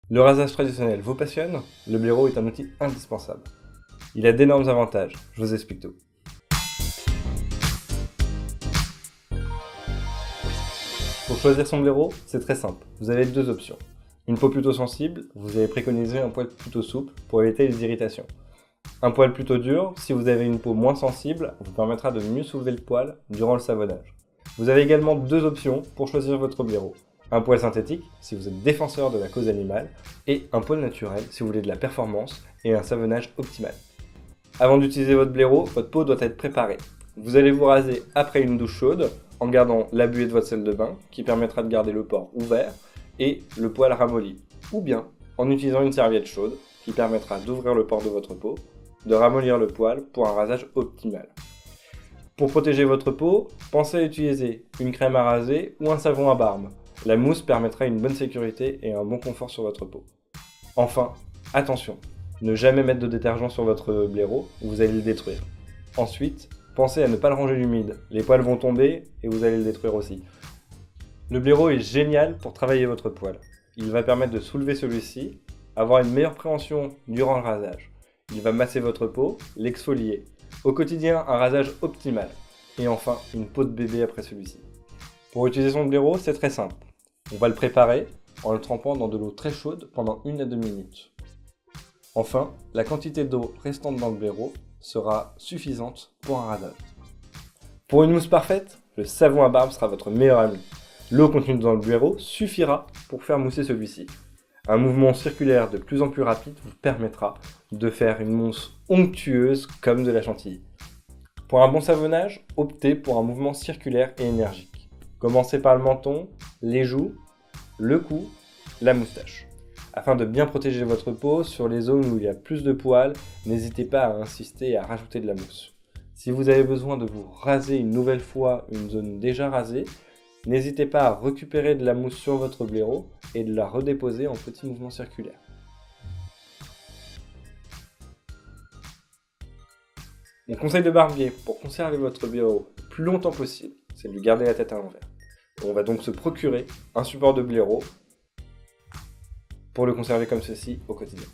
Le rasage traditionnel vous passionne? Le blaireau est un outil indispensable. Il a d'énormes avantages, je vous explique tout. Pour choisir son blaireau, c'est très simple. Vous avez deux options. Une peau plutôt sensible, vous allez préconiser un poil plutôt souple pour éviter les irritations. Un poil plutôt dur, si vous avez une peau moins sensible, vous permettra de mieux soulever le poil durant le savonnage. Vous avez également deux options pour choisir votre blaireau. Un poil synthétique, si vous êtes défenseur de la cause animale, et un poil naturel, si vous voulez de la performance et un savonnage optimal. Avant d'utiliser votre blaireau, votre peau doit être préparée. Vous allez vous raser après une douche chaude, en gardant la buée de votre salle de bain, qui permettra de garder le pore ouvert, et le poil ramolli. Ou bien, en utilisant une serviette chaude, qui permettra d'ouvrir le pore de votre peau, de ramollir le poil pour un rasage optimal. Pour protéger votre peau, pensez à utiliser une crème à raser ou un savon à barbe. La mousse permettra une bonne sécurité et un bon confort sur votre peau. Enfin, attention, ne jamais mettre de détergent sur votre blaireau ou vous allez le détruire. Ensuite, pensez à ne pas le ranger humide, les poils vont tomber et vous allez le détruire aussi. Le blaireau est génial pour travailler votre poil. Il va permettre de soulever celui-ci, avoir une meilleure préhension durant le rasage. Il va masser votre peau, l'exfolier. Au quotidien, un rasage optimal. Et enfin, une peau de bébé après celui-ci. Pour utiliser son blaireau, c'est très simple. On va le préparer en le trempant dans de l'eau très chaude pendant 1 à 2 minutes. Enfin, la quantité d'eau restante dans le blaireau sera suffisante pour un rasage. Pour une mousse parfaite, le savon à barbe sera votre meilleur ami. L'eau contenue dans le blaireau suffira pour faire mousser celui-ci. Un mouvement circulaire de plus en plus rapide vous permettra de faire une mousse onctueuse comme de la chantilly. Pour un bon savonnage, optez pour un mouvement circulaire et énergique. Commencez par le menton, les joues, le cou, la moustache. Afin de bien protéger votre peau, sur les zones où il y a plus de poils, n'hésitez pas à insister et à rajouter de la mousse. Si vous avez besoin de vous raser une nouvelle fois une zone déjà rasée, n'hésitez pas à récupérer de la mousse sur votre blaireau et de la redéposer en petits mouvements circulaires. Mon conseil de barbier pour conserver votre blaireau le plus longtemps possible, c'est de lui garder la tête à l'envers. On va donc se procurer un support de blaireau pour le conserver comme ceci au quotidien.